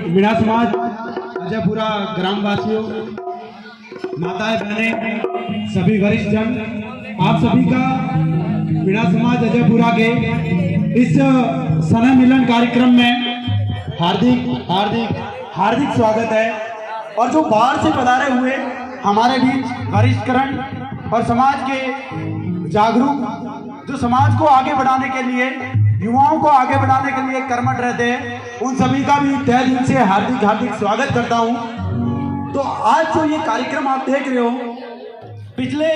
मीणा समाज अजयपुरा ग्रामवासियों, माताएं बहनें, सभी वरिष्ठ जन, आप सभी का मीणा समाज अजयपुरा के इस स्नेह मिलन कार्यक्रम में हार्दिक हार्दिक हार्दिक स्वागत है। और जो बाहर से पधारे हुए हमारे बीच वरिष्ठकरण और समाज के जागरूक, जो समाज को आगे बढ़ाने के लिए, युवाओं को आगे बढ़ाने के लिए कर्मठ रहते हैं, उन सभी का भी तहे दिल से हार्दिक हार्दिक स्वागत करता हूं। तो आज जो ये कार्यक्रम आप देख रहे हो, पिछले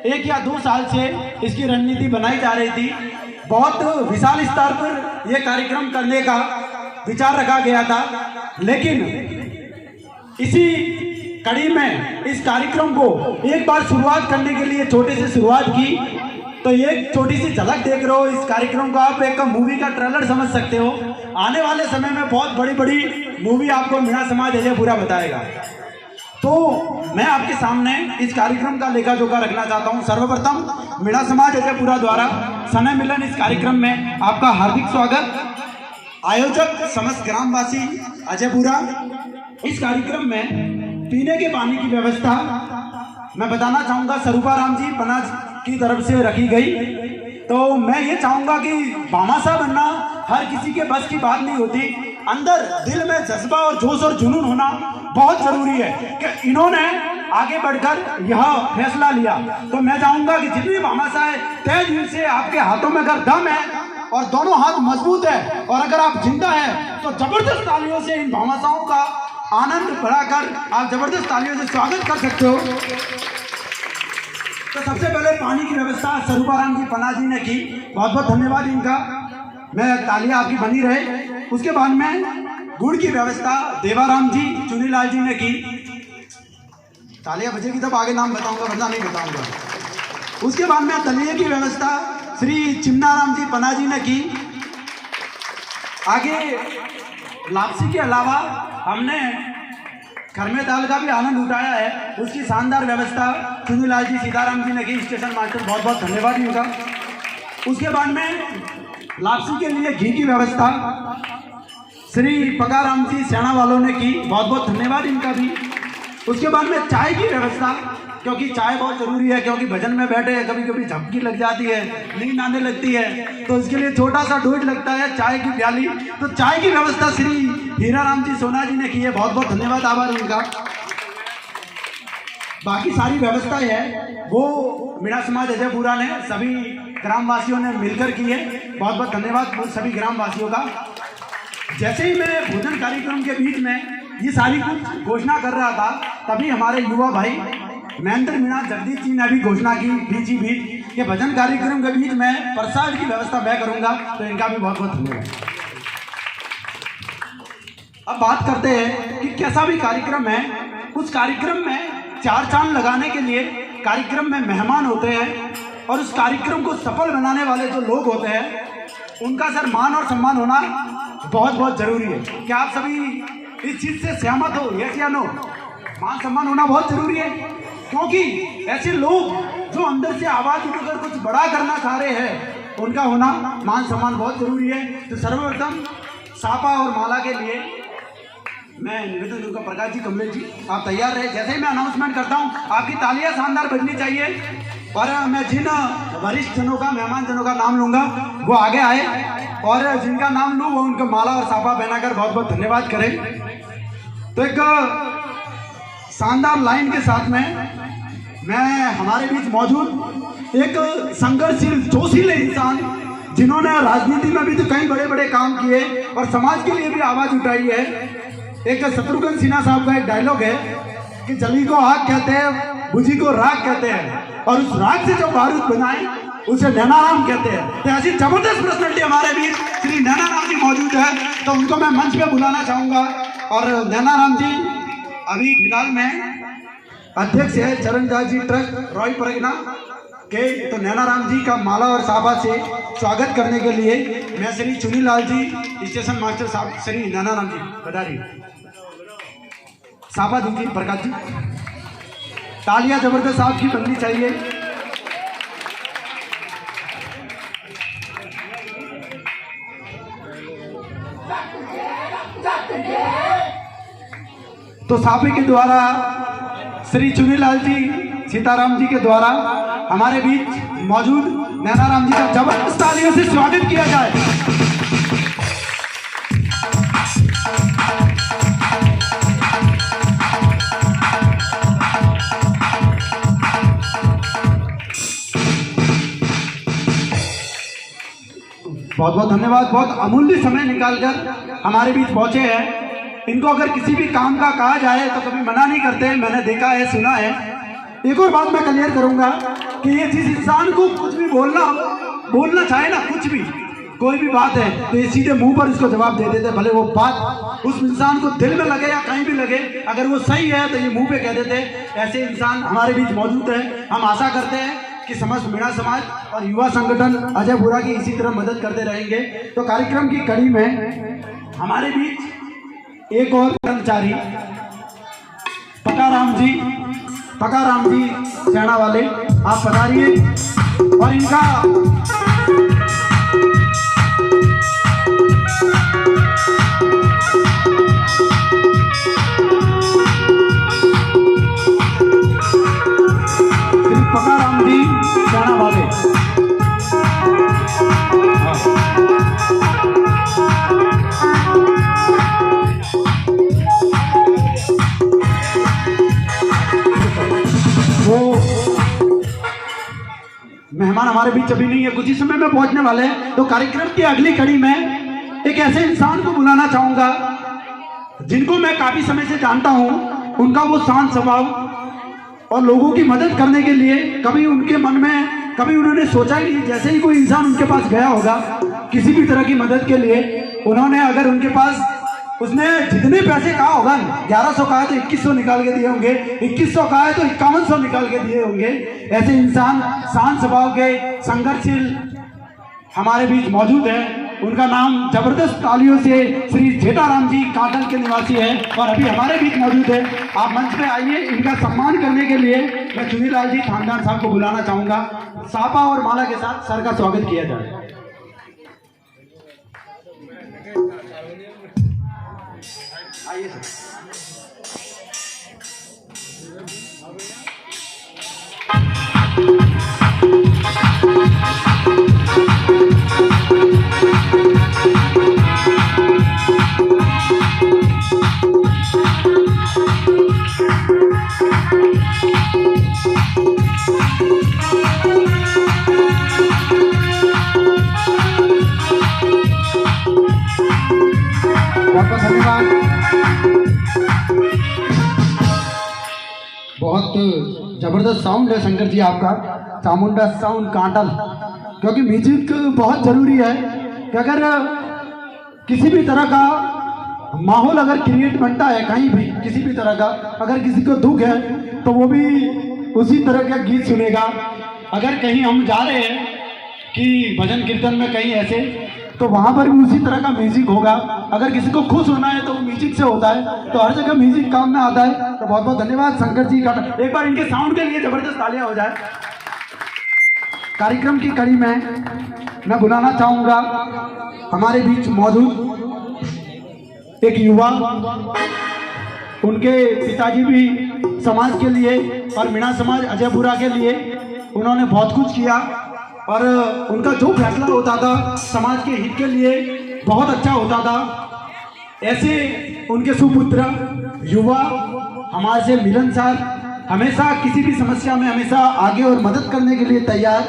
1 या 2 साल से इसकी रणनीति बनाई जा रही थी। बहुत विशाल स्तर पर यह कार्यक्रम करने का विचार रखा गया था, लेकिन इसी कड़ी में इस कार्यक्रम को एक बार शुरुआत करने के लिए छोटे से शुरुआत की। तो एक छोटी सी झलक देख रहे हो इस कार्यक्रम को, आप एक मूवी का ट्रेलर समझ सकते हो। आने वाले समय में बहुत बड़ी बड़ी मूवी आपको मीणा समाज अजयपुरा बताएगा। तो मैं आपके सामने इस कार्यक्रम का लेखा जोखा रखना चाहता हूं। सर्वप्रथम मीणा समाज अजयपुरा द्वारा स्नेह मिलन इस कार्यक्रम में आपका हार्दिक स्वागत। आयोजक समस्त ग्रामवासी अजयपुरा, इस कार्यक्रम में पीने के पानी की व्यवस्था मैं बताना चाहूँगा स्वरूपाराम जी पनाज की तरफ से रखी गई। तो मैं ये चाहूँगा कि भामाशाह बनना हर किसी के बस की बात नहीं होती। अंदर दिल में जज्बा और जोश और जुनून होना बहुत ज़रूरी है कि इन्होंने आगे बढ़कर यह फैसला लिया। तो मैं चाहूँगा कि जितनी भामाशाह है, तहे दिल से आपके हाथों में अगर दम है और दोनों हाथ मजबूत है और अगर आप जिंदा है, तो जबरदस्त तालियों से इन भामाशाहों का आनंद बढ़ाकर आप जबरदस्त तालियों से स्वागत कर सकते हो। तो सबसे पहले पानी की व्यवस्था स्वरूपाराम जी पन्ना जी ने की, बहुत बहुत धन्यवाद इनका। मैं तालियां आपकी बनी रहे। उसके बाद में गुड़ की व्यवस्था देवाराम जी चुनीलाल जी ने की। तालियां बजेगी तब आगे नाम बताऊंगा, वरना नहीं बताऊंगा। उसके बाद में दलिये की व्यवस्था श्री चिमनाराम जी पन्ना जी ने की। आगे लापसी के अलावा हमने खरमे ताल का भी आनंद उठाया है। उसकी शानदार व्यवस्था चुनीलाल जी सीताराम जी ने की, स्टेशन मास्टर बहुत बहुत धन्यवाद इनका। उसके बाद में लापसी के लिए घी की व्यवस्था श्री पकाराम जी सेना वालों ने की, बहुत बहुत धन्यवाद इनका भी। उसके बाद में चाय की व्यवस्था, क्योंकि चाय बहुत जरूरी है, क्योंकि भजन में बैठे हैं कभी कभी झपकी लग जाती है, नींद आने लगती है, तो इसके लिए छोटा सा डोज लगता है चाय की प्याली। तो चाय की व्यवस्था श्री हीराराम जी सोना जी ने की है, बहुत बहुत धन्यवाद, आभार उनका। बाकी सारी व्यवस्थाएं है वो मीणा समाज अजयपुरा ने सभी ग्रामवासियों ने मिलकर की है, बहुत बहुत धन्यवाद सभी ग्रामवासियों का। जैसे ही मैं भोजन कार्यक्रम के बीच में ये सारी कुछ घोषणा कर रहा था, तभी हमारे युवा भाई महेंद्र मीणा जगदीश जी ने भी घोषणा की बीच ही बीच कि भजन कार्यक्रम के बीच में प्रसाद की व्यवस्था मैं करूंगा, तो इनका भी बहुत बहुत धन्यवाद। अब बात करते हैं कि कैसा भी कार्यक्रम है, उस कार्यक्रम में चार चांद लगाने के लिए कार्यक्रम में मेहमान होते हैं, और उस कार्यक्रम को सफल बनाने वाले जो लोग होते हैं उनका सर मान और सम्मान होना बहुत बहुत जरूरी है। क्या आप सभी इस चीज से सहमत हो? यस या नो? मान सम्मान होना बहुत जरूरी है, क्योंकि ऐसे लोग जो अंदर से आवाज उठाकर कुछ बड़ा करना चाह रहे हैं, उनका होना मान सम्मान बहुत जरूरी है। तो सर्वप्रथम सापा और माला के लिए मैं निवेदन करूंगा, प्रकाश जी, कमलेश जी, आप तैयार रहे। जैसे ही मैं अनाउंसमेंट करता हूं, आपकी तालियां शानदार बजनी चाहिए, और मैं जिन वरिष्ठ जनों का, मेहमान जनों का नाम लूंगा वो आगे आए, और जिनका नाम लूँ वो उनको माला और साफा पहनाकर बहुत बहुत धन्यवाद करें। तो एक शानदार लाइन के साथ में मैं हमारे बीच मौजूद एक संघर्षशील जोशीले इंसान, जिन्होंने राजनीति में भी तो कई बड़े बड़े काम किए और समाज के लिए भी आवाज उठाई है। एक शत्रुघ्न सिन्हा साहब का एक डायलॉग है कि जली को आग कहते हैं, बुझी को राख कहते हैं, और उस राख से जो बारूद बनाए उसे नैनाराम कहते हैं। तो ऐसी जबरदस्त पर्सनालिटी हमारे बीच श्री नैनाराम जी मौजूद है, तो उनको मैं मंच पे बुलाना चाहूंगा। और नैनाराम जी अभी फिलहाल में अध्यक्ष है चरणदास जी ट्रस्ट रॉय परगना के। तो नैनाराम जी का माला और साफा से स्वागत करने के लिए मैं श्री चुनीलाल जी स्टेशन मास्टर साहब, श्री नैनाराम जी बधाई, साफा दीजिए। प्रकाश जी, तालियां जबरदस्त आपकी बननी चाहिए। तो साफे के द्वारा श्री चुनीलाल जी सीताराम जी के द्वारा हमारे बीच मौजूद नैनाराम जी का जबरदस्त तालियों से स्वागत किया जाए। बहुत बहुत धन्यवाद, बहुत अमूल्य समय निकालकर हमारे बीच पहुंचे हैं। इनको अगर किसी भी काम का कहा जाए तो कभी मना नहीं करते, मैंने देखा है, सुना है। एक और बात मैं क्लियर करूंगा कि ये जिस इंसान को कुछ भी बोलना चाहे ना, कुछ भी कोई भी बात है, तो ये सीधे मुंह पर इसको जवाब दे देते, भले वो बात उस इंसान को दिल में लगे या कहीं भी लगे, अगर वो सही है तो ये मुंह पे कह देते। ऐसे इंसान हमारे बीच मौजूद है। हम आशा करते हैं कि समस्त मीणा समाज और युवा संगठन अजयपुरा की इसी तरह मदद करते रहेंगे। तो कार्यक्रम की कड़ी में हमारे बीच एक और कर्मचारी पकाराम जी सेना वाले, आप पधारिए। और इनका पकाराम जी सेना वाले, वो मेहमान हमारे बीच अभी नहीं है, कुछ ही समय में पहुंचने वाले हैं। तो कार्यक्रम की अगली कड़ी में एक ऐसे इंसान को बुलाना चाहूंगा जिनको मैं काफी समय से जानता हूं। उनका वो शांत स्वभाव और लोगों की मदद करने के लिए कभी उनके मन में कभी उन्होंने सोचा ही नहीं। जैसे ही कोई इंसान उनके पास गया होगा किसी भी तरह की मदद के लिए, उन्होंने अगर उनके पास उसने जितने पैसे कहा होगा, 1100 कहा है तो 2100 निकाल के दिए होंगे, 2100 कहा है तो 5100 निकाल के दिए होंगे। ऐसे इंसान शांत स्वभाव के संघर्षशील हमारे बीच मौजूद है। उनका नाम जबरदस्त तालियों से श्री जेठाराम जी काटल के निवासी है और अभी हमारे बीच मौजूद है। आप मंच पे आइए। इनका सम्मान करने के लिए मैं चुनीलाल जी थानदान साहब को बुलाना चाहूंगा। सापा और माला के साथ सर का स्वागत किया जाए। आइए सर। बहुत धन्यवाद। बहुत जबरदस्त साउंड है शंकर जी आपका, चामुंडा साउंड कांटल, क्योंकि म्यूजिक बहुत जरूरी है कि अगर किसी भी तरह का माहौल अगर क्रिएट बनता है कहीं भी, किसी भी तरह का, अगर किसी को दुख है तो वो भी उसी तरह का गीत सुनेगा। अगर कहीं हम जा रहे हैं कि भजन कीर्तन में कहीं ऐसे, तो वहाँ पर भी उसी तरह का म्यूजिक होगा। अगर किसी को खुश होना है तो वो म्यूजिक से होता है, तो हर जगह म्यूजिक काम में आता है। तो बहुत बहुत धन्यवाद शंकर जी का। एक बार इनके साउंड के लिए जबरदस्त तालियां हो जाए। कार्यक्रम की कड़ी में मैं बुलाना चाहूंगा हमारे बीच मौजूद एक युवा, उनके पिताजी भी समाज के लिए और मीणा समाज अजयपुरा के लिए उन्होंने बहुत कुछ किया और उनका जो फैसला होता था समाज के हित के लिए बहुत अच्छा होता था। ऐसे उनके सुपुत्र युवा हमारे से मिलनसार, हमेशा किसी भी समस्या में हमेशा आगे और मदद करने के लिए तैयार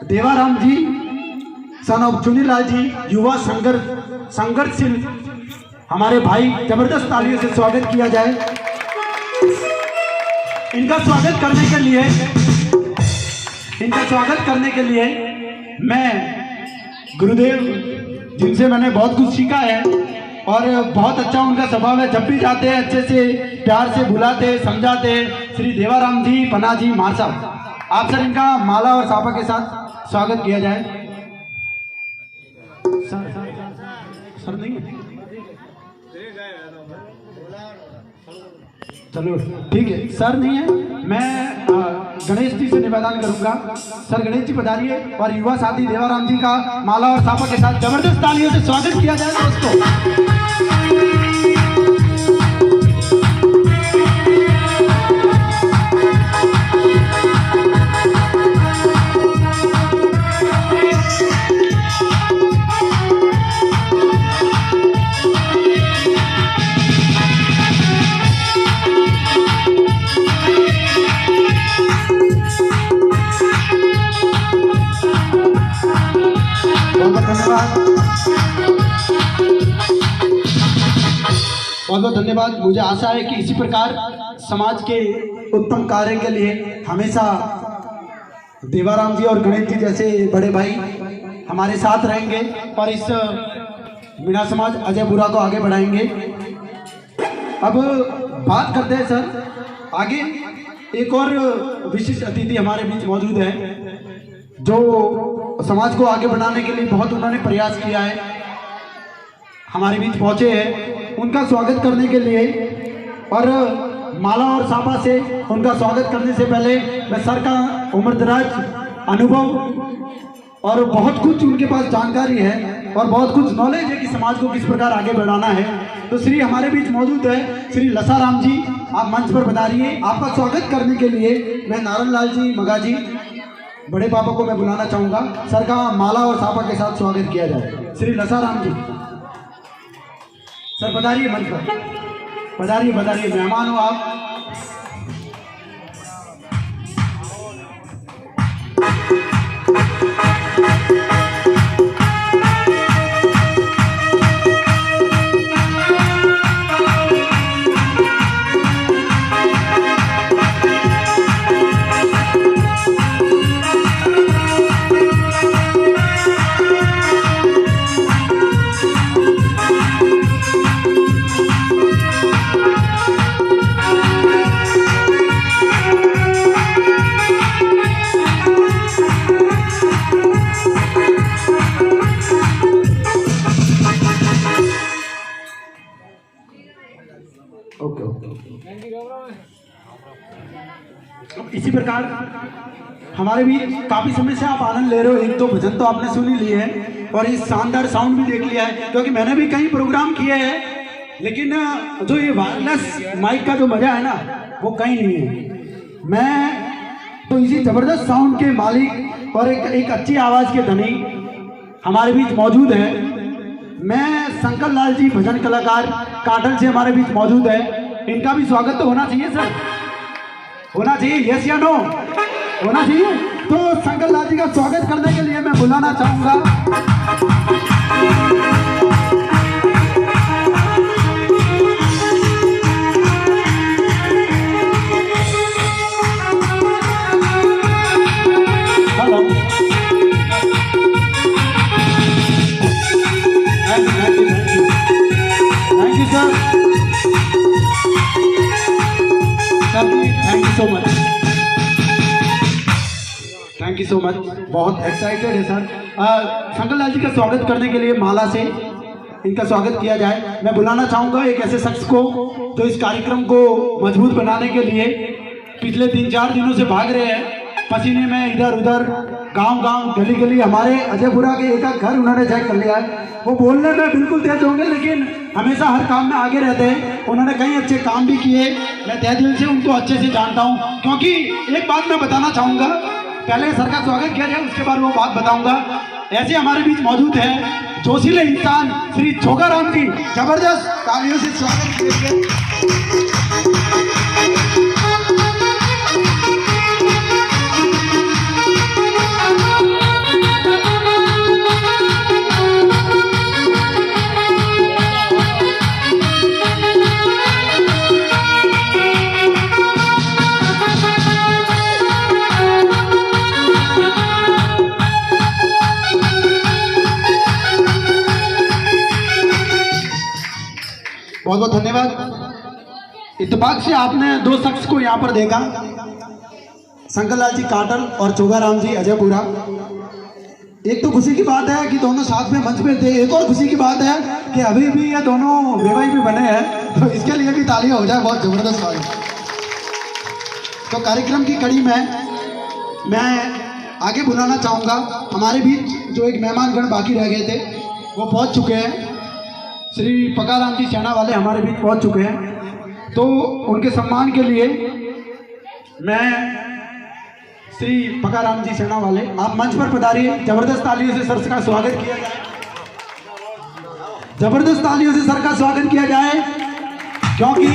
देवाराम जी सन ऑफ चुनीलाल जी, युवा संघर्षशील हमारे भाई, जबरदस्त तालियों से स्वागत किया जाए। इनका स्वागत करने के लिए मैं गुरुदेव जिनसे मैंने बहुत कुछ सीखा है और बहुत अच्छा उनका स्वभाव है। जब भी जाते हैं अच्छे से प्यार से बुलाते समझाते। श्री देवाराम जी पन्ना जी मार साहब, आप सर इनका माला और सापा के साथ स्वागत किया जाए। सर नहीं, चलो ठीक है, सर नहीं है। मैं गणेश जी से निवेदन करूंगा, सर गणेश जी पधारिए और युवा साथी देवाराम जी का माला और सापा के साथ जबरदस्त तालियों से स्वागत किया जाए दोस्तों। बहुत धन्यवाद। मुझे आशा है कि इसी प्रकार समाज के उत्तम कार्य के लिए हमेशा देवाराम जी और गणेश जी जैसे बड़े भाई हमारे साथ रहेंगे और इस मीणा समाज अजयपुरा को आगे बढ़ाएंगे। अब बात करते हैं सर आगे। एक और विशिष्ट अतिथि हमारे बीच मौजूद है जो समाज को आगे बढ़ाने के लिए बहुत उन्होंने प्रयास किया है, हमारे बीच पहुंचे हैं। उनका स्वागत करने के लिए और माला और सापा से उनका स्वागत करने से पहले मैं सर का उम्रदराज अनुभव और बहुत कुछ उनके पास जानकारी है और बहुत कुछ नॉलेज है कि समाज को किस प्रकार आगे बढ़ाना है। तो श्री हमारे बीच मौजूद है श्री लसाराम जी, आप मंच पर पधारिए। आपका स्वागत करने के लिए मैं नारायण लाल जी मगा जी बड़े पापा को मैं बुलाना चाहूँगा। सर का माला और सापा के साथ स्वागत किया जाए। श्री लसाराम जी सर पधारिए मंच पर, पधारिए मेहमान हो आप। इसी प्रकार हमारे भी काफ़ी समय से आप आनंद ले रहे हो, एक दो भजन तो आपने सुन ही लिए हैं और इस शानदार साउंड भी देख लिया है, क्योंकि मैंने भी कई प्रोग्राम किए हैं, लेकिन जो ये वायरलेस माइक का जो मज़ा है ना वो कहीं नहीं है। मैं तो इसी ज़बरदस्त साउंड के मालिक और एक अच्छी आवाज़ के धनी हमारे बीच मौजूद है। मैं शंकर लाल जी भजन कलाकार काटल से हमारे बीच मौजूद है, इनका भी स्वागत तो होना चाहिए सर, होना चाहिए, यस या नो, होना चाहिए। तो शंकर लाल जी का स्वागत करने के लिए मैं बुलाना चाहूंगा hello, thank you sir, thank you so much, thank you so much. बहुत एक्साइटेड है सर। शंकर लाल जी का स्वागत करने के लिए माला से इनका स्वागत किया जाए। मैं बुलाना चाहूँगा एक ऐसे शख्स को जो इस कार्यक्रम को मजबूत बनाने के लिए पिछले 3-4 दिनों से भाग रहे हैं, पसीने में इधर उधर, गांव-गांव, गली-गली, हमारे अजयपुरा के एक घर उन्होंने जय कर लिया है। वो बोलने में बिल्कुल तेज होंगे, लेकिन हमेशा हर काम में आगे रहते हैं। उन्होंने कई अच्छे काम भी किए, मैं तहे दिल से उनको अच्छे से जानता हूँ। क्योंकि एक बात मैं बताना चाहूँगा, पहले सर का स्वागत किया जाए, उसके बाद वो बात बताऊँगा। ऐसे हमारे बीच मौजूद है जोशीले इंसान श्री छोगाराम जी, जबरदस्त तालियों से स्वागत कीजिए। बहुत बहुत धन्यवाद। इत्तेफाक से आपने दो शख्स को यहाँ पर देखा, शंकर लाल जी काटल और छोगाराम जी अजयपुरा। एक तो खुशी की बात है कि दोनों साथ में मंच पे थे, एक और खुशी की बात है कि अभी भी ये दोनों बेवाई भी बने हैं, तो इसके लिए भी तालियां हो जाए, बहुत जबरदस्त बात है। तो कार्यक्रम की कड़ी में मैं आगे बुलाना चाहूँगा, हमारे बीच जो एक मेहमानगण बाकी रह गए थे वो पहुँच चुके हैं। श्री पकाराम जी सेना वाले हमारे बीच पहुंच चुके हैं, तो उनके सम्मान के लिए मैं श्री पकाराम जी सेना वाले आप मंच पर पधारिए। जबरदस्त तालियों से सर का स्वागत किया जाए, जबरदस्त तालियों से सर का स्वागत किया जाए, क्योंकि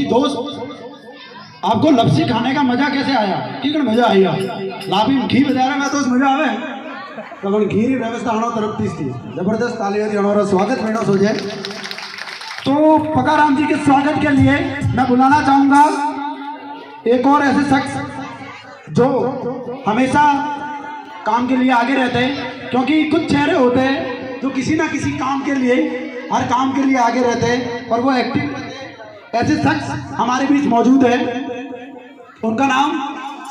दोस्त आपको लपसी खाने का मजा कैसे आया, कि मजा आया लाभी घी बजा रहा मैं तो मजा आवे तो घी व्यवस्था हणो तरफ थी जबरदस्त तालियों हमारा स्वागत में हो जाए। तो पकाराम जी के स्वागत के लिए मैं बुलाना चाहूंगा एक और ऐसे शख्स जो हमेशा काम के लिए आगे रहते हैं, क्योंकि कुछ चेहरे होते हैं जो किसी ना किसी काम के लिए, हर काम के लिए आगे रहते हैं और वो एक्टिव। ऐसे शख्स हमारे बीच मौजूद है, उनका नाम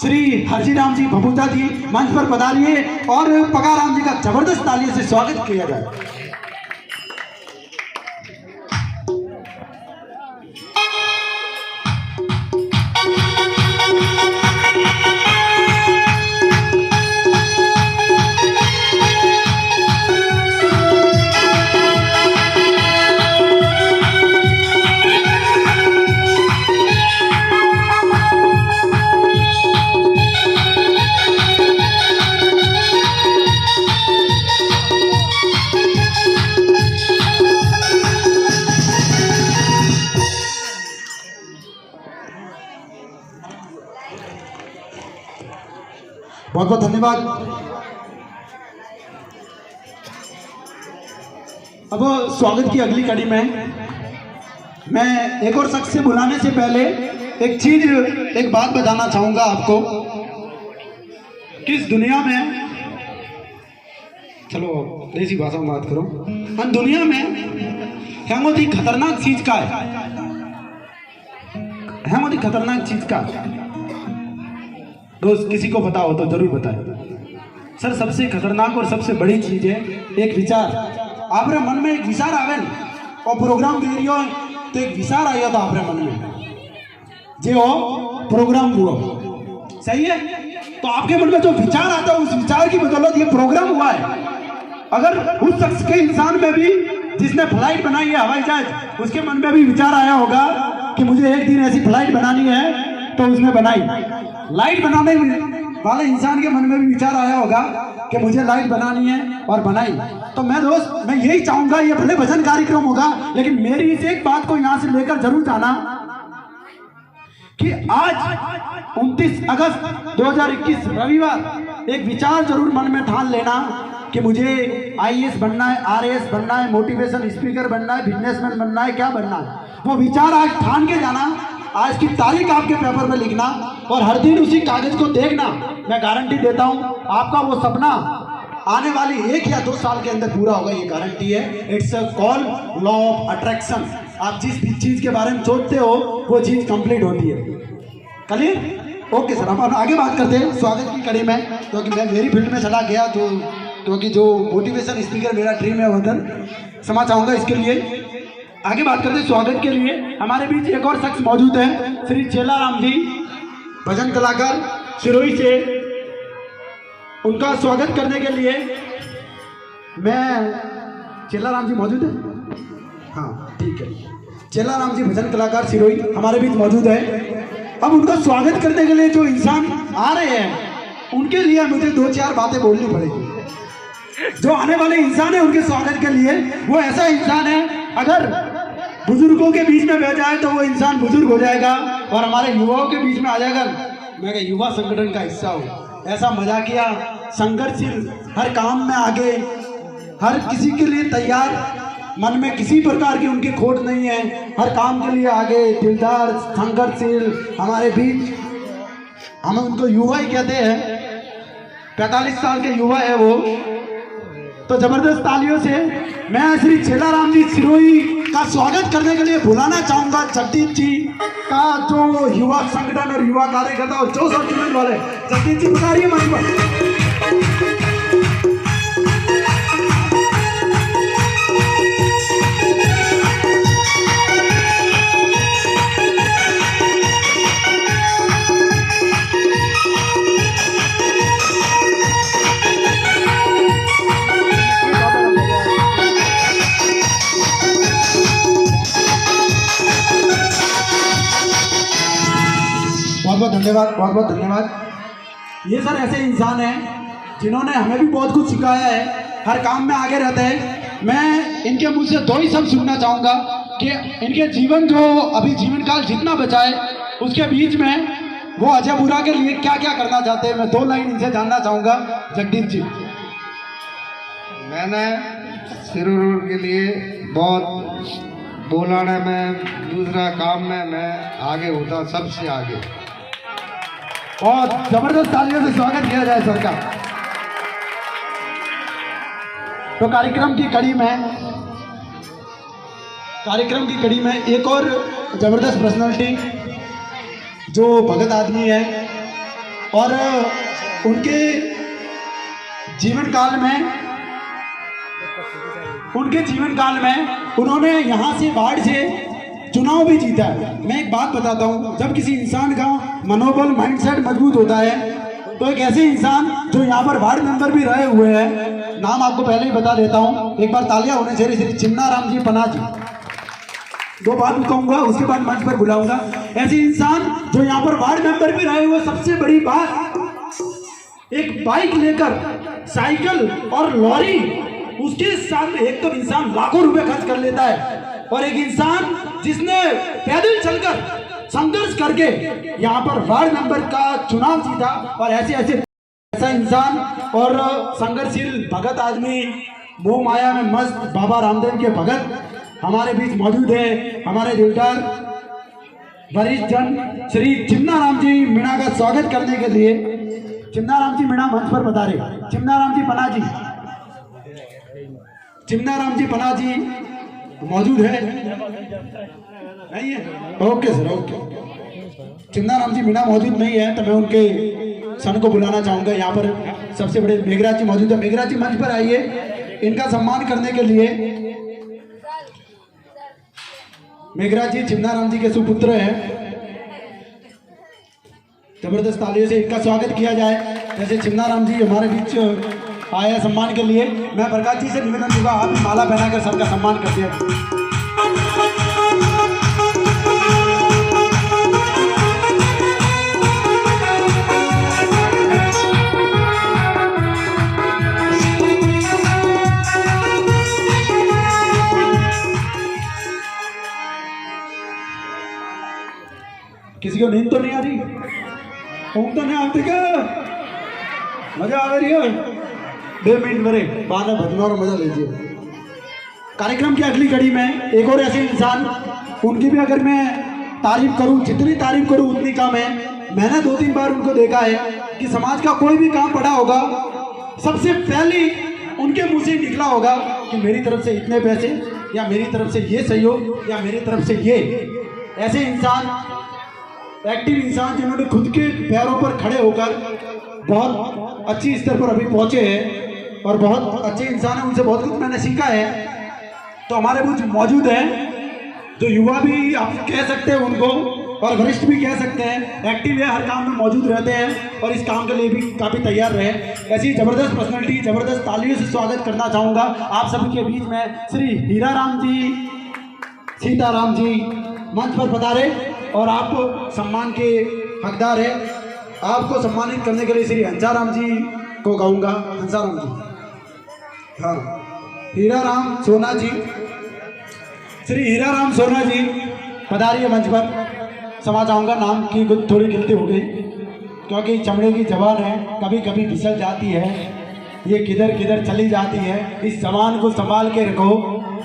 श्री हरजीराम जी भभूता जी, मंच पर पधारिए और पकाराम जी का जबरदस्त तालियों से स्वागत किया जाए। बहुत बहुत धन्यवाद। अब स्वागत की अगली कड़ी में मैं एक और शख्स से बुलाने से पहले एक बात बताना चाहूंगा आपको कि इस दुनिया में, चलो देसी भाषा में बात करो, हम दुनिया में बहुत ही खतरनाक चीज का है, बहुत ही खतरनाक चीज का दोस्त किसी को पता हो तो जरूर बताएं। सर सबसे खतरनाक और सबसे बड़ी चीज है एक विचार। आपरे मन में एक विचार आवे न और प्रोग्राम दे रही हो तो एक विचार आया था आपरे मन में जो प्रोग्राम हुआ, सही है। तो आपके मन में जो विचार आता है उस विचार की बदौलत ये प्रोग्राम हुआ है। अगर उस शख्स के इंसान में भी जिसने फ्लाइट बनाई है हवाई जहाज, उसके मन में भी विचार आया होगा कि मुझे एक दिन ऐसी फ्लाइट बनानी है, तो उसने बनाई। लाइट बनाने वाले इंसान के मन में भी विचार आया होगा कि मुझे लाइट बनानी है और बनाई। तो मैं दोस्त मैं यही चाहूंगा, ये भले भजन कार्यक्रम होगा लेकिन मेरी इस एक बात को यहां से लेकर जरूर जाना कि आज 29 अगस्त 2021 रविवार एक विचार जरूर मन में ठान लेना कि मुझे IAS बनना है, RAS बनना है, मोटिवेशन स्पीकर बनना है, बिजनेसमैन बनना है, क्या बनना है। वो विचार आज ठान के जाना, आज की तारीख आपके पेपर में लिखना और हर दिन उसी कागज को देखना। मैं गारंटी देता हूं आपका वो सपना आने वाली 1 या 2 साल के अंदर पूरा होगा, ये गारंटी है। It's a call law of attraction. आप जिस भी चीज के बारे में सोचते हो वो चीज कंप्लीट होती है। क्लियर? ओके सर, अब आगे बात करते हैं स्वागत की कड़ी में, क्योंकि मैं मेरी फील्ड में चला गया तो क्योंकि जो मोटिवेशन स्पीकर मेरा ड्रीम है वतन क्षमा चाहूँगा इसके लिए। आगे बात करते हैं स्वागत के लिए हमारे बीच एक और शख्स मौजूद है, श्री चेला राम जी, भजन कलाकार सिरोही से। उनका स्वागत करने के लिए मैं चेला राम जी मौजूद है, हाँ ठीक है। चेला राम जी भजन कलाकार सिरोही हमारे बीच मौजूद है। अब उनका स्वागत करने के लिए जो इंसान आ रहे हैं उनके लिए मुझे 2-4 बातें बोलनी पड़ेगी। जो आने वाले इंसान है उनके स्वागत के लिए वो ऐसा इंसान है, अगर बुजुर्गों के बीच में बैठ जाए तो वो इंसान बुजुर्ग हो जाएगा और हमारे युवाओं के बीच में आ जाएगा। मैं युवा संगठन का हिस्सा हूँ, ऐसा मजाकिया संघर्षशील, हर काम में आगे, हर किसी के लिए तैयार, मन में किसी प्रकार की उनकी खोट नहीं है, हर काम के लिए आगे, दिलदार, संघर्षशील हमारे बीच। हम उनको युवा ही कहते हैं, 45 साल के युवा है वो। तो जबरदस्त तालियों से मैं श्री चेला राम जी सिरोही का स्वागत करने के लिए बुलाना चाहूंगा जगदीश जी का, जो युवा संगठन और युवा कार्यकर्ता और जो सब जुड़ने वाले। जगदीश जी बुलाइए मंच पर। बहुत बहुत धन्यवाद। ये सर ऐसे इंसान हैं जिन्होंने हमें भी बहुत कुछ सिखाया है, हर काम में आगे रहते हैं। मैं इनके मुंह से 2 ही शब्द सुनना चाहूँगा कि इनके जीवन जो अभी जीवन काल जितना बचा है उसके बीच में वो अजयपुरा के लिए क्या क्या करना चाहते हैं। मैं 2 लाइन इनसे जानना चाहूँगा। जगदीश जी। मैंने सिरोही के लिए बहुत बोलाने में, दूसरा काम में मैं आगे होता, सबसे आगे। और जबरदस्त तालियों से स्वागत किया जाए सर का। तो कार्यक्रम की कड़ी में एक और जबरदस्त पर्सनालिटी जो भगत आदमी है और उनके जीवन काल में उन्होंने यहाँ से वार्ड से चुनाव भी जीता है। मैं एक बात बताता हूँ, जब किसी इंसान का मनोबल माइंडसेट मजबूत होता है तो एक ऐसे इंसान जो यहाँ पर वार्ड मेंबर भी रहे हुए हैं, नाम आपको पहले ही बता देता हूँ, एक बार तालियां होने चाहिए, श्री चिन्ना राम जी पन्ना जी। 2 बात कहूँगा उसके बाद मंच पर बुलाऊंगा। ऐसे इंसान जो यहाँ पर वार्ड मेंबर भी रहे हुए। सबसे बड़ी बात, एक बाइक लेकर साइकिल और लॉरी, उसके साथ एक तो इंसान लाखों रुपए खर्च कर लेता है और एक इंसान जिसने पैदल चलकर संघर्ष करके यहाँ पर वार्ड मेंबर का चुनाव जीता। और ऐसा इंसान और संघर्षशील भगत आदमी, मोह माया में मस्त बाबा रामदेव के भगत हमारे बीच मौजूद है। हमारे दिलदार वरिष्ठ जन श्री चिन्ना राम जी मीणा का स्वागत करने के लिए चिन्ना राम जी मीणा मंच पर बता रहे। चिन्ना राम जी पन्ना जी मौजूद है, नहीं है? Okay sir, okay. Chinna Ram ji Meena मौजूद नहीं है तो मैं उनके सन को बुलाना चाहूँगा। यहाँ पर सबसे बड़े मेघराज जी मौजूद है। मेघराज जी मंच पर आइए, इनका सम्मान करने के लिए। मेघराज जी चिमनाराम जी के सुपुत्र हैं। जबरदस्त तालियों से इनका स्वागत किया जाए। जैसे चिमनाराम जी हमारे बीच आए हैं सम्मान के लिए, मैं प्रकाश जी से निवेदन दूंगा आप माला पहनाकर सबका सम्मान कर दिया। किसी को नींद तो नहीं आ रही? ऊँग तो नहीं आती क्या? मजा आ रही है? 2 मिनट मेरे बाना भजना और मजा लीजिए। कार्यक्रम की अगली कड़ी में एक और ऐसे इंसान, उनकी भी अगर मैं तारीफ करूं, जितनी तारीफ करूं उतनी कम है। मैंने 2-3 बार उनको देखा है कि समाज का कोई भी काम पड़ा होगा, सबसे पहले उनके मुंह से निकला होगा कि मेरी तरफ से इतने पैसे, या मेरी तरफ से ये सहयोग, या मेरी तरफ से ये। ऐसे इंसान, एक्टिव इंसान जिन्होंने खुद के पैरों पर खड़े होकर बहुत अच्छी स्तर पर अभी पहुंचे हैं और बहुत अच्छे इंसान हैं, उनसे बहुत कुछ मैंने सीखा है। तो हमारे कुछ मौजूद हैं जो युवा भी आप कह सकते हैं उनको, और वरिष्ठ भी कह सकते हैं, एक्टिव है, हर काम में मौजूद रहते हैं और इस काम के लिए भी काफ़ी तैयार रहे। ऐसी जबरदस्त पर्सनैलिटी, जबरदस्त तालियों से स्वागत करना चाहूँगा आप सभी के बीच में। श्री हीराराम जी, सीताराम जी मंच पर पधारे और आप सम्मान के हकदार हैं। आपको सम्मानित करने के लिए श्री हंसाराम जी को कहूँगा। हंसाराम जी, हाँ, हीराराम सोना जी, श्री हीराराम सोना जी पधारिए मंच पर। क्षमा चाहूँगा, नाम की कुछ थोड़ी गिनती हो गई क्योंकि चमड़े की जबान है, कभी कभी फिसल जाती है, ये किधर किधर चली जाती है। इस जबान को संभाल के रखो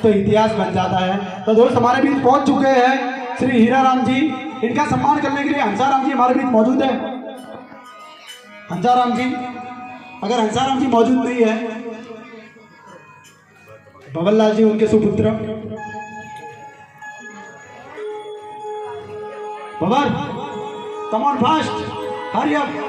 तो इतिहास बन जाता है। तो दोस्त हमारे बीच पहुँच चुके हैं श्री हीराराम जी। इनका सम्मान करने के लिए हंसाराम जी हमारे बीच मौजूद है। हंसाराम जी, अगर हंसाराम जी मौजूद नहीं है, भवनलाल जी उनके सुपुत्र। Bhawar, come on fast, hurry up.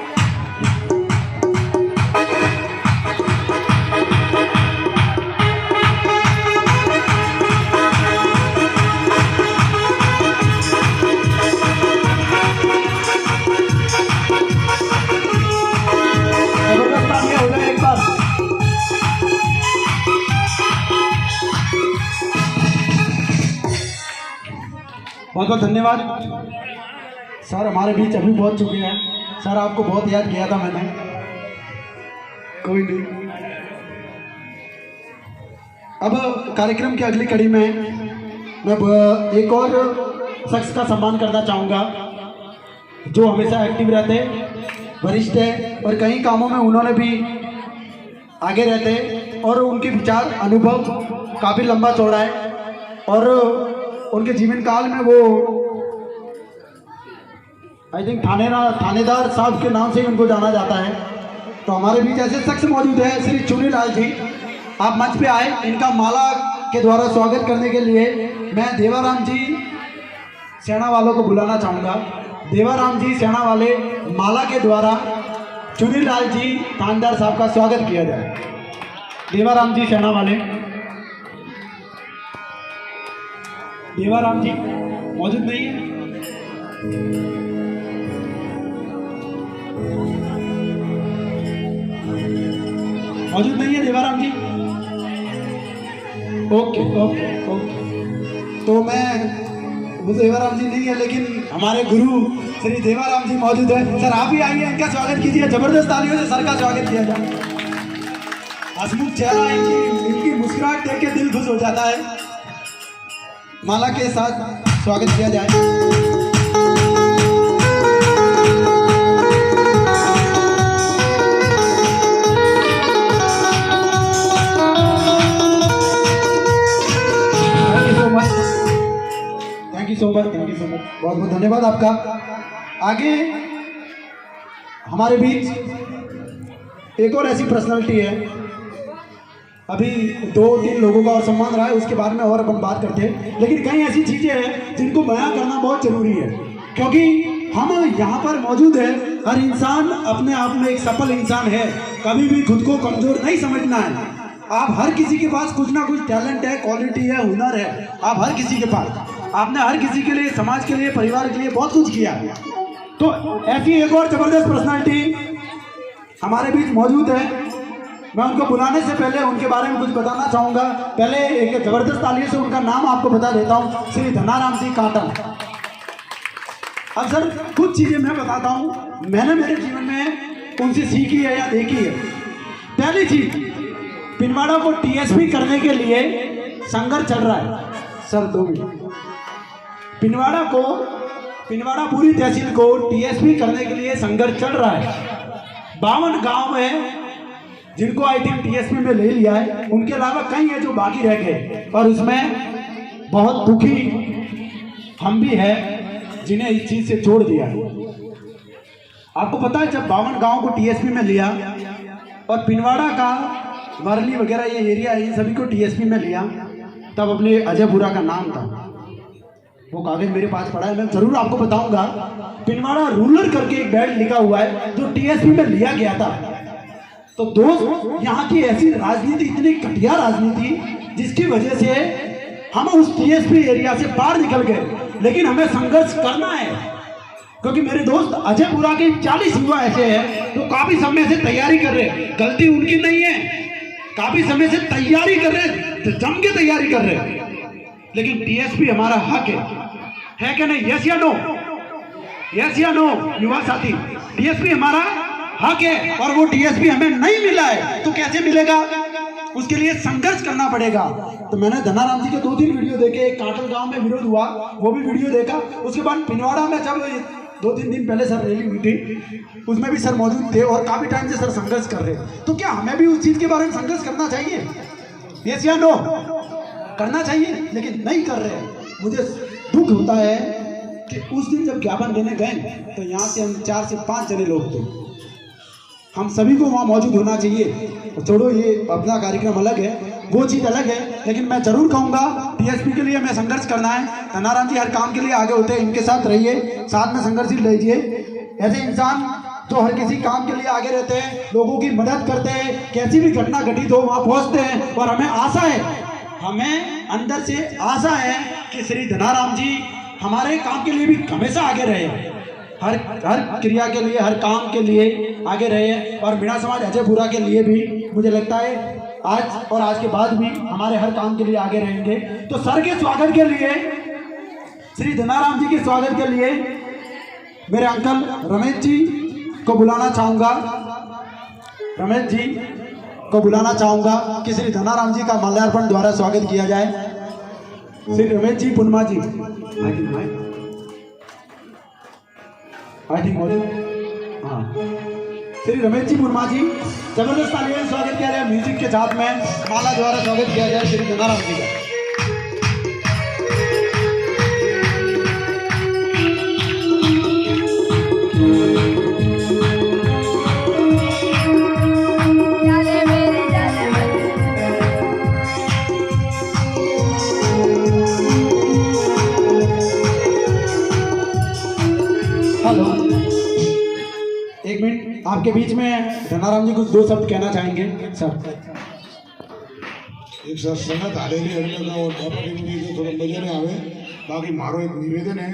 बहुत बहुत धन्यवाद सर, हमारे बीच अभी पहुंच चुके हैं। सर आपको बहुत याद किया था मैंने, कोई नहीं। अब कार्यक्रम की अगली कड़ी में मैं एक और शख्स का सम्मान करना चाहूँगा जो हमेशा एक्टिव रहते, वरिष्ठ है और कई कामों में उन्होंने भी आगे रहते और उनके विचार अनुभव काफ़ी लंबा चौड़ा है और उनके जीवन काल में वो आई थिंक थानेदार साहब के नाम से ही उनको जाना जाता है। तो हमारे बीच ऐसे शख्स मौजूद है श्री चुनीलाल जी, आप मंच पे आए। इनका माला के द्वारा स्वागत करने के लिए मैं देवाराम जी सेना वालों को बुलाना चाहूँगा। देवाराम जी सेना वाले माला के द्वारा चुनीलाल जी थानेदार साहब का स्वागत किया जाए। देवाराम जी सेना वाले, देवाराम जी मौजूद नहीं है? मौजूद नहीं है देवाराम जी? ओके ओके ओके, तो मैं वो देवाराम जी नहीं है, लेकिन हमारे गुरु श्री देवाराम जी मौजूद है। सर आप भी आइए, इनका स्वागत कीजिए। जबरदस्त तालियों से सर का स्वागत किया जाए। हंसमुख चेहरा, इनकी मुस्कुराहट देख के दिल खुश हो जाता है। माला के साथ स्वागत किया जाए। थैंक यू सो मच, बहुत बहुत धन्यवाद आपका। आगे हमारे बीच एक और ऐसी पर्सनालिटी है, अभी 2-3 लोगों का और सम्मान रहा है, उसके बाद में और अपन बात करते हैं। लेकिन कई ऐसी चीज़ें हैं जिनको बयां करना बहुत ज़रूरी है, क्योंकि हम यहाँ पर मौजूद हैं हर इंसान अपने आप में एक सफल इंसान है। कभी भी खुद को कमजोर नहीं समझना है। आप हर किसी के पास कुछ ना कुछ टैलेंट है, क्वालिटी है, हुनर है। आप हर किसी के पास, आपने हर किसी के लिए, समाज के लिए, परिवार के लिए बहुत कुछ किया। तो ऐसी एक और जबरदस्त पर्सनालिटी हमारे बीच मौजूद है। मैं उनको बुलाने से पहले उनके बारे में कुछ बताना चाहूँगा। पहले एक जबरदस्त तालियों से उनका नाम आपको बता देता हूँ, श्री धनाराम जी काटन। अब सर कुछ चीज़ें मैं बताता हूँ, मैंने मेरे जीवन में उनसे सीखी है या देखी है। पहली चीज, पिनवाड़ा को टीएसपी करने के लिए संघर्ष चल रहा है। Sir 2 minute. पिनवाड़ा पूरी तहसील को टीएसपी करने के लिए संघर्ष चल रहा है। 52 गांव है जिनको आई थिंक टीएसपी में ले लिया है, उनके अलावा कई है जो बाकी रह गए, और उसमें बहुत दुखी हम भी हैं जिन्हें इस चीज से छोड़ दिया है। आपको पता है जब 52 गांव को टीएसपी में लिया और पिनवाड़ा का वर्ली वगैरह ये एरिया है, इन सभी को टीएसपी में लिया, तब अपने अजयपुरा का नाम था। वो कागज मेरे पास पड़ा है, मैं जरूर आपको बताऊंगा। पिनवाड़ा रूरल करके एक बेल्ट लिखा हुआ है जो टीएसपी में लिया गया था। तो दोस्त, यहाँ की ऐसी राजनीति, इतनी घटिया राजनीति, जिसकी वजह से हम उस टीएसपी एरिया से बाहर निकल गए। लेकिन हमें संघर्ष करना है, क्योंकि मेरे दोस्त अजयपुरा के 40 युवा ऐसे हैं जो काफी समय से तैयारी कर रहे हैं। गलती उनकी नहीं है, काफी समय से तैयारी कर रहे हैं, जम के तैयारी कर रहे हैं। लेकिन टीएसपी हमारा हक है कि नहीं? यस या नो? यस या नो युवा साथी? टीएसपी हमारा हक है, और वो टीएसपी हमें नहीं मिला है तो कैसे मिलेगा? उसके लिए संघर्ष करना पड़ेगा। तो मैंने धनाराम जी के 2-3 वीडियो देखे। काटल गांव में विरोध हुआ, वो भी वीडियो देखा। उसके बाद पिनवाड़ा में जब 2-3 दिन पहले सर रैली हुई थी, उसमें भी सर मौजूद थे और काफी टाइम से सर संघर्ष कर रहे। तो क्या हमें भी उस चीज के बारे में संघर्ष करना चाहिए? यस या नो? करना चाहिए, लेकिन नहीं कर रहे। मुझे दुख होता है कि उस दिन जब ज्ञापन देने गए तो यहाँ से हम 4 से 5 जने लोग थे। हम सभी को वहाँ मौजूद होना चाहिए। छोड़ो, ये अपना कार्यक्रम अलग है, वो चीज़ अलग है, लेकिन मैं जरूर कहूँगा टीएसपी के लिए हमें संघर्ष करना है। धनाराम जी हर काम के लिए आगे होते हैं, इनके साथ रहिए, साथ में संघर्ष लीजिए। ऐसे इंसान जो हर किसी काम के लिए आगे रहते हैं, लोगों की मदद करते हैं, कैसी भी घटना घटित हो वहाँ पहुँचते हैं। और हमें आशा है, हमें अंदर से आशा है कि श्री धनाराम जी हमारे काम के लिए भी हमेशा आगे रहे, हर क्रिया के लिए, हर काम के लिए आगे रहे। और मीणा समाज अजयपुरा के लिए भी मुझे लगता है आज और आज के बाद भी हमारे हर काम के लिए आगे रहेंगे। तो सर के स्वागत के लिए, श्री धनाराम जी के स्वागत के लिए मेरे अंकल रमेश जी को बुलाना चाहूँगा। रमेश जी को बुलाना चाहूँगा कि श्री धनाराम जी का माल्यार्पण द्वारा स्वागत किया जाए। श्री रमेश जी पुनमा जी आई थिंक मौजूद, हाँ। श्री रमेश जी पुरमा जी, जबरदस्त तालियों से स्वागत किया जाए। म्यूजिक के साथ में माला द्वारा स्वागत किया जाए श्री धनाराम जी का। हेलो, एक मिनट, आपके बीच में धनाराम जी कुछ 2 शब्द कहना चाहेंगे सर। एक सर संगत हालेली हरिनगर और व्यापारी मुझे तो थोड़ा मजा नहीं आवे। बाकी मारो एक निवेदन है,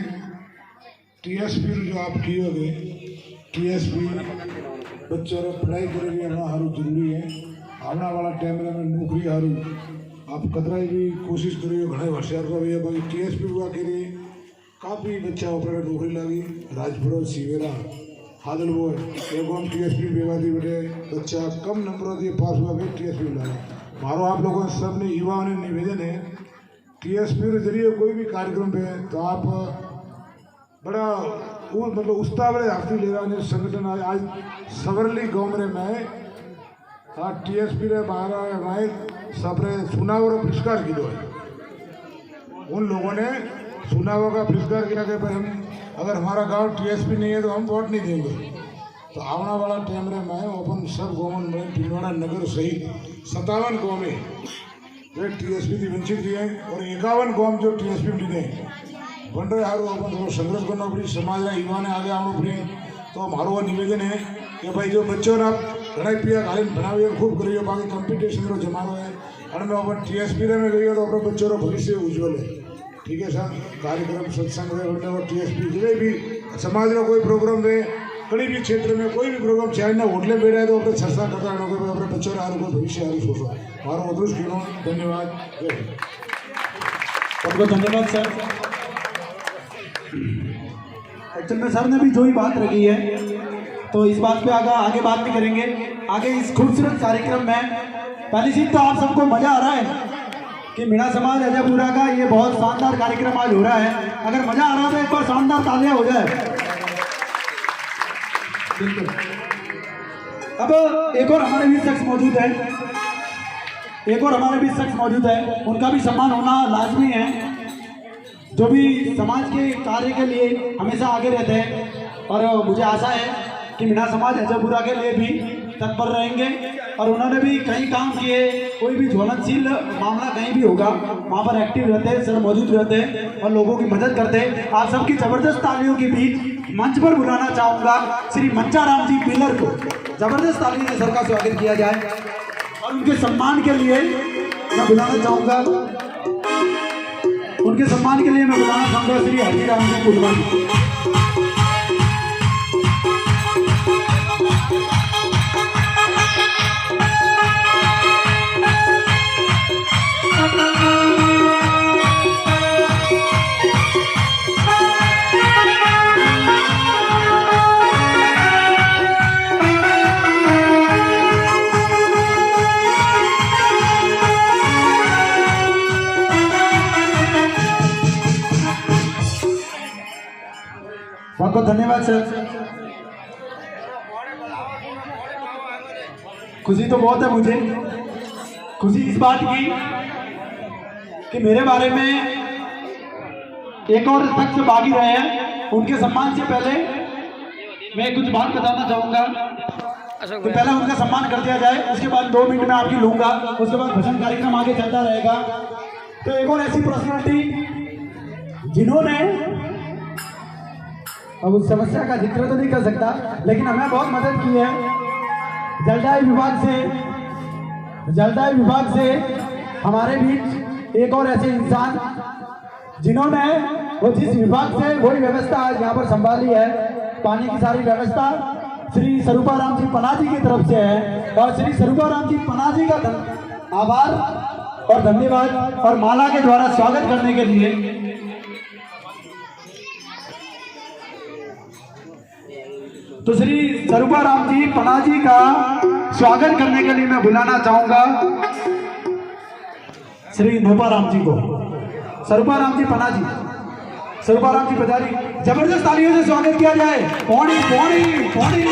टीएसपी जो आप किए होगे, टीएसपी बच्चों ने पढ़ाई करेंगे हमारा हारू जरूरी है। आने वाला टाइम में नौकरी हारू आप कतराई भी कोशिश करिए, घने होशियार रहिए। बाकी टीएसपी हुआ के लिए काफ़ी बच्चा अपने नौकरी लगी, राजपुर सीवेरा हादलपुर एवं टीएसपी बेवादी बेटे बच्चा कम नंबरों से पास हुआ भी टीएसपी लगा। मारो आप लोगों सब ने युवाओं ने निवेदन है, टीएसपी के जरिए कोई भी कार्यक्रम पे तो आप बड़ा मतलब उस्तावले हाथी ले रहा संगठन आज सवरली गाँव में आज टीएसपी रे बाहर सबरे चुनाव और बहिष्कार किया है। उन लोगों ने चुनाव का बहिष्कार किया कि भाई हम अगर हमारा गांव टीएसपी नहीं है तो हम वोट नहीं देंगे। तो आने वाला टाइम में मैं अपन सब गाँव में पिनवाड़ा नगर सहित 57 गाँव में वे टीएसपी की वंचित दिए और 51 गाँव जो टीएसपी में दिए बन रहे हारू अपन थोड़ा संघर्ष करना पड़ी, समाज युवा ने आगे आना पड़ी। तो मारो वो निवेदन है कि भाई जो बच्चों ने आप घड़ा पिया गाली बनावी खूब करियो बाकी कॉम्पिटिशन रो जमानो है और मैं अपन टीएसपी में गई तो अपने बच्चों का भविष्य उज्जवल है। ठीक है सर, कार्यक्रम सत्संग है और टीएसपी जिले भी समाज में कोई प्रोग्राम है कहीं भी क्षेत्र में कोई भी प्रोग्राम चाहे ना होटले में रहे तो अपने चर्चा करता है अपने बच्चों ने आगे भविष्य आगे सोचो। मारो अदृष्ट क्यों धन्यवाद। बहुत बहुत धन्यवाद सर। एक्चुअल में सर ने भी जो ही बात रखी है तो इस बात पे आगे बात भी करेंगे। आगे इस खूबसूरत कार्यक्रम में पहली चीज तो आप सबको मजा आ रहा है कि मीणा समाज अजयपुरा का ये बहुत शानदार कार्यक्रम आज हो रहा है। अगर मजा आ रहा है तो एक बार शानदार तालियां हो जाए। बिल्कुल। अब एक और हमारे बीच शख्स मौजूद है, उनका भी सम्मान होना लाजमी है, जो भी समाज के कार्य के लिए हमेशा आगे रहते हैं। और मुझे आशा है कि मीणा समाज अजयपुरा के लिए भी तत्पर रहेंगे और उन्होंने भी कई काम किए। कोई भी ज्वलनशील मामला कहीं भी होगा वहाँ पर एक्टिव रहते हैं, सर मौजूद रहते हैं और लोगों की मदद करते हैं। आप सबकी जबरदस्त तालियों के बीच मंच पर बुलाना चाहूँगा श्री मंचाराम जी पिलर को। जबरदस्त ताली से सर का स्वागत किया जाए और उनके सम्मान के लिए मैं बुलाना चाहूँगा श्री हरिराम जी कुलवानी। बहुत बहुत धन्यवाद सर। खुशी तो बहुत है मुझे, खुशी इस बात की कि मेरे बारे में एक और शख्स बागी रहे हैं। उनके सम्मान से पहले मैं कुछ बात बताना चाहूँगा। तो पहले उनका सम्मान कर दिया जाए, उसके बाद 2 मिनट में आपकी लूँगा, उसके बाद भजन कार्यक्रम आगे चलता रहेगा। तो एक और ऐसी पर्सनालिटी जिन्होंने, अब उस समस्या का जिक्र तो नहीं कर सकता, लेकिन हमें बहुत मदद की है जलदाय विभाग से हमारे बीच एक और ऐसे इंसान जिन्होंने वो जिस विभाग से वही व्यवस्था आज यहाँ पर संभाली है, पानी की सारी व्यवस्था श्री स्वरूपाराम जी पन्ना जी की तरफ से है। और श्री स्वरूपाराम जी पन्ना जी का आभार और धन्यवाद। और माला के द्वारा स्वागत करने के लिए तो श्री स्वरूपाराम जी पन्ना जी का स्वागत करने के लिए मैं बुलाना चाहूंगा श्री नोपाराम जी को। स्वरूपाराम जी पन्ना जी, स्वरूपाराम जी पधारी, जबरदस्त तालियों से स्वागत किया जाए। पौड़ी पौड़ी पौड़ी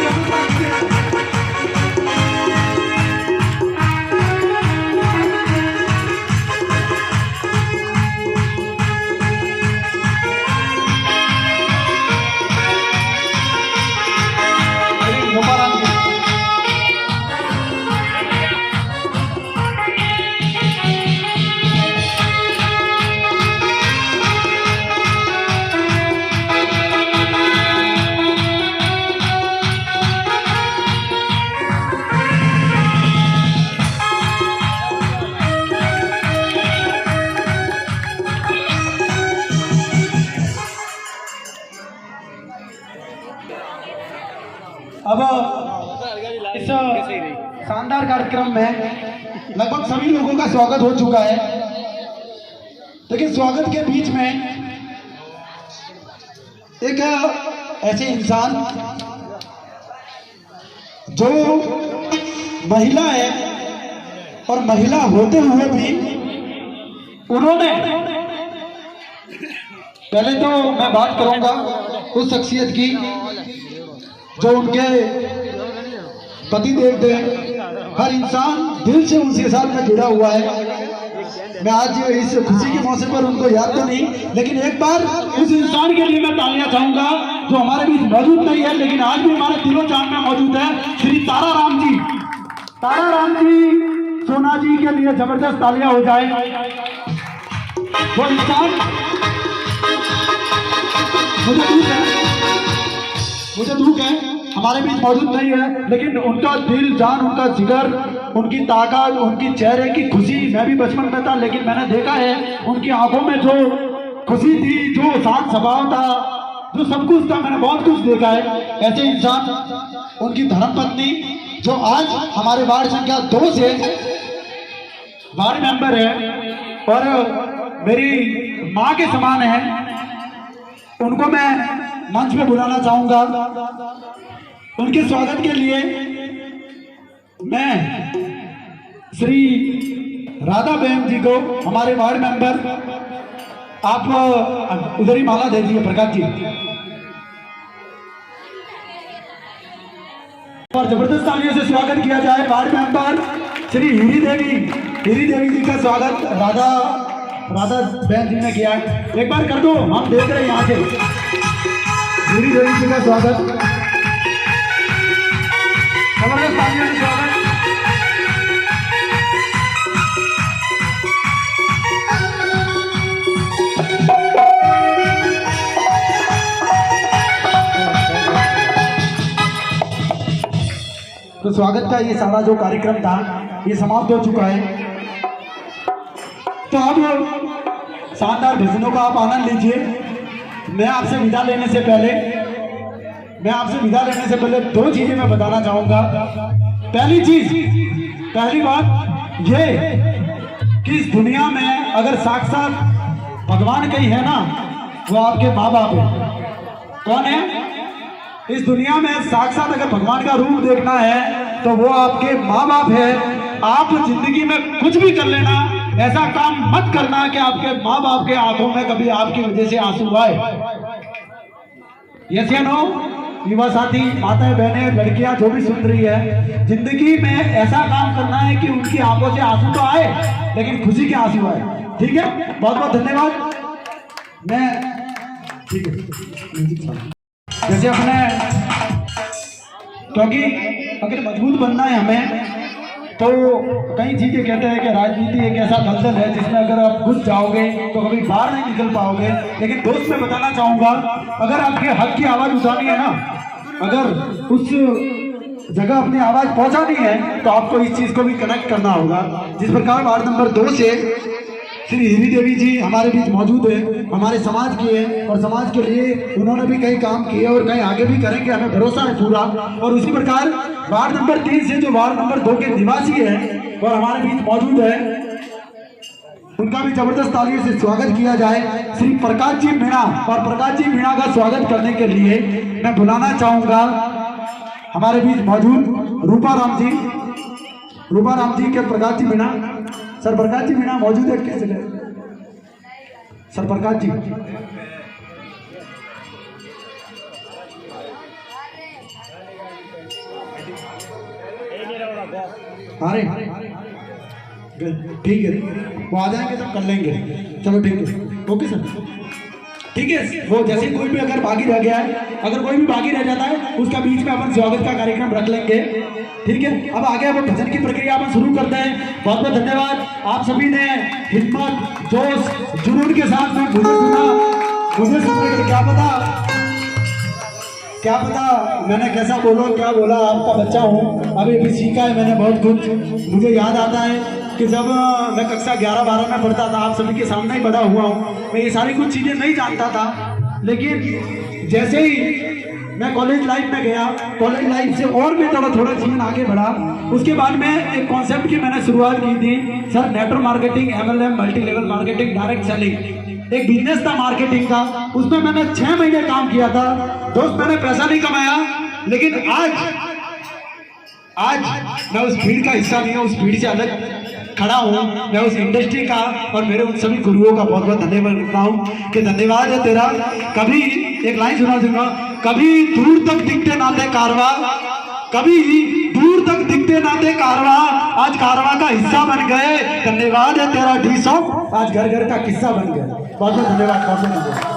अब इस शानदार कार्यक्रम में लगभग सभी लोगों का स्वागत हो चुका है, लेकिन स्वागत के बीच में एक ऐसे इंसान जो महिला है और महिला होते हुए भी उन्होंने, पहले तो मैं बात करूंगा उस शख्सियत की जो उनके पति देव थे। हर इंसान दिल से उनके साथ में जुड़ा हुआ है। मैं आज इस खुशी के मौके पर उनको याद तो नहीं, लेकिन एक बार उस इंसान के लिए मैं तालियां चाहूंगा जो हमारे बीच मौजूद नहीं है लेकिन आज भी हमारे दिलों जान में मौजूद है, श्री ताराराम जी। ताराराम जी सोना जी के लिए जबरदस्त तालियां हो जाए। वो इंसान मुझे मुझे दुख है हमारे बीच मौजूद नहीं है, लेकिन उनका दिल जान, उनका जिगर, उनकी ताकत, उनकी चेहरे की खुशी, मैं भी बचपन में था लेकिन मैंने देखा है उनकी आंखों में जो खुशी थी, जो शांत स्वभाव था, जो सब कुछ था, मैंने बहुत कुछ देखा है। ऐसे इंसान उनकी धर्मपत्नी जो आज हमारे वार्ड संख्या 2 से वार्ड मेंबर है और मेरी माँ के समान है, उनको मैं मंच पे बुलाना चाहूंगा। उनके स्वागत के लिए मैं श्री राधा बहन जी को, हमारे वार्ड मेंबर, आप उधर ही माला दे दीजिए प्रकाश जी, और जबरदस्त तालियों से स्वागत किया जाए वार्ड मेंबर श्री हीरी देवी जी का स्वागत राधा बहन जी ने किया है। एक बार कर दो, हम देख रहे हैं यहाँ से। हीरी देवी जी का स्वागत, जबरदस्त तालियों से स्वागत। तो स्वागत का ये सारा जो कार्यक्रम था ये समाप्त हो चुका है। तो अब शानदार भजनों का आप आनंद लीजिए। मैं आपसे विदा लेने से पहले 2 चीजें मैं बताना चाहूंगा। पहली बात ये कि इस दुनिया में अगर साक्षात भगवान कहीं है ना, वो आपके माँ बाप है। कौन है? इस दुनिया में साक्षात अगर भगवान का रूप देखना है तो वो आपके माँ बाप है। आप जिंदगी में कुछ भी कर लेना, ऐसा काम मत करना कि आपके माँ बाप के आंखों में कभी आपकी वजह से आंसू आए। यस या नो? युवा साथी, माताएं, बहनें, लड़कियां जो भी सुन रही है, जिंदगी में ऐसा काम करना है कि उनकी आंखों से आंसू तो आए लेकिन खुशी के आंसू आए। ठीक है, बहुत बहुत धन्यवाद। मैं ठीक है, जैसे अपने, क्योंकि अगर मजबूत बनना है हमें तो कई चीजें कहते हैं कि राजनीति एक ऐसा दलदल है जिसमें अगर आप घुस जाओगे तो कभी बाहर नहीं निकल पाओगे। लेकिन दोस्त मैं बताना चाहूंगा, अगर आपके हक की आवाज उठानी है ना, अगर उस जगह अपनी आवाज पहुंचानी है तो आपको इस चीज को भी कनेक्ट करना होगा। जिस प्रकार वार्ड नंबर 2 से श्री हीरी देवी जी हमारे बीच मौजूद है, हमारे समाज की है और समाज के लिए उन्होंने भी कई काम किए और कई आगे भी करेंगे, हमें भरोसा है पूरा। और उसी प्रकार वार्ड नंबर 3 से जो वार्ड नंबर 2 के निवासी हैं और हमारे बीच मौजूद है, उनका भी जबरदस्त तालियों से स्वागत किया जाए। श्री प्रकाश जी मीणा, और प्रकाश जी मीणा का स्वागत करने के लिए मैं बुलाना चाहूंगा हमारे बीच मौजूद रूपा राम जी के प्रकाश जी मीणा। सर प्रकाश जी मीणा मौजूद है? कैसे है सर प्रकाश जी? अरे ठीक है, वो आ जाएंगे तब कर लेंगे। चलो ठीक है, ओके सर, ठीक है। वो जैसे कोई भी अगर बाकी रह गया है, अगर कोई भी बाकी रह जाता है उसका बीच में अपन स्वागत का कार्यक्रम रख लेंगे। ठीक है, अब आगे अब भजन की प्रक्रिया अपन शुरू करते हैं। बहुत बहुत धन्यवाद, आप सभी ने हिम्मत, जोश, जुनून के साथ में मुझे सुनने के क्या पता मैंने कैसा क्या बोला। आपका बच्चा हूँ, अभी सीखा है मैंने बहुत कुछ। मुझे याद आता है कि जब मैं कक्षा 11-12 में पढ़ता था, आप सभी के सामने ही बड़ा हुआ हूँ, मैं ये सारी कुछ चीज़ें नहीं जानता था। लेकिन जैसे ही मैं कॉलेज लाइफ में गया, कॉलेज लाइफ से और भी थोड़ा जीवन आगे बढ़ा, उसके बाद में एक कॉन्सेप्ट की मैंने शुरुआत की थी sir, network marketing, MLM, multi level marketing, direct selling. एक बिजनेस था मार्केटिंग का, उसमें मैंने 6 महीने काम किया था। दोस्त मैंने पैसा नहीं कमाया, लेकिन आज मैं उस भीड़ का हिस्सा नहीं हूँ, उस भीड़ से अलग खड़ा हूँ। मैं उस इंडस्ट्री का और मेरे उन सभी गुरुओं का बहुत बहुत धन्यवाद करता हूँ कि धन्यवाद है तेरा। कभी एक लाइन सुना, कभी दूर तक दिखते नाते कारवा, कभी दूर तक दिखते नाते कारवा, आज कारवा का हिस्सा बन गए। धन्यवाद है तेरा डी आज घर घर का किस्सा बन गया। बहुत बहुत धन्यवाद, बहुत बहुत धन्यवाद।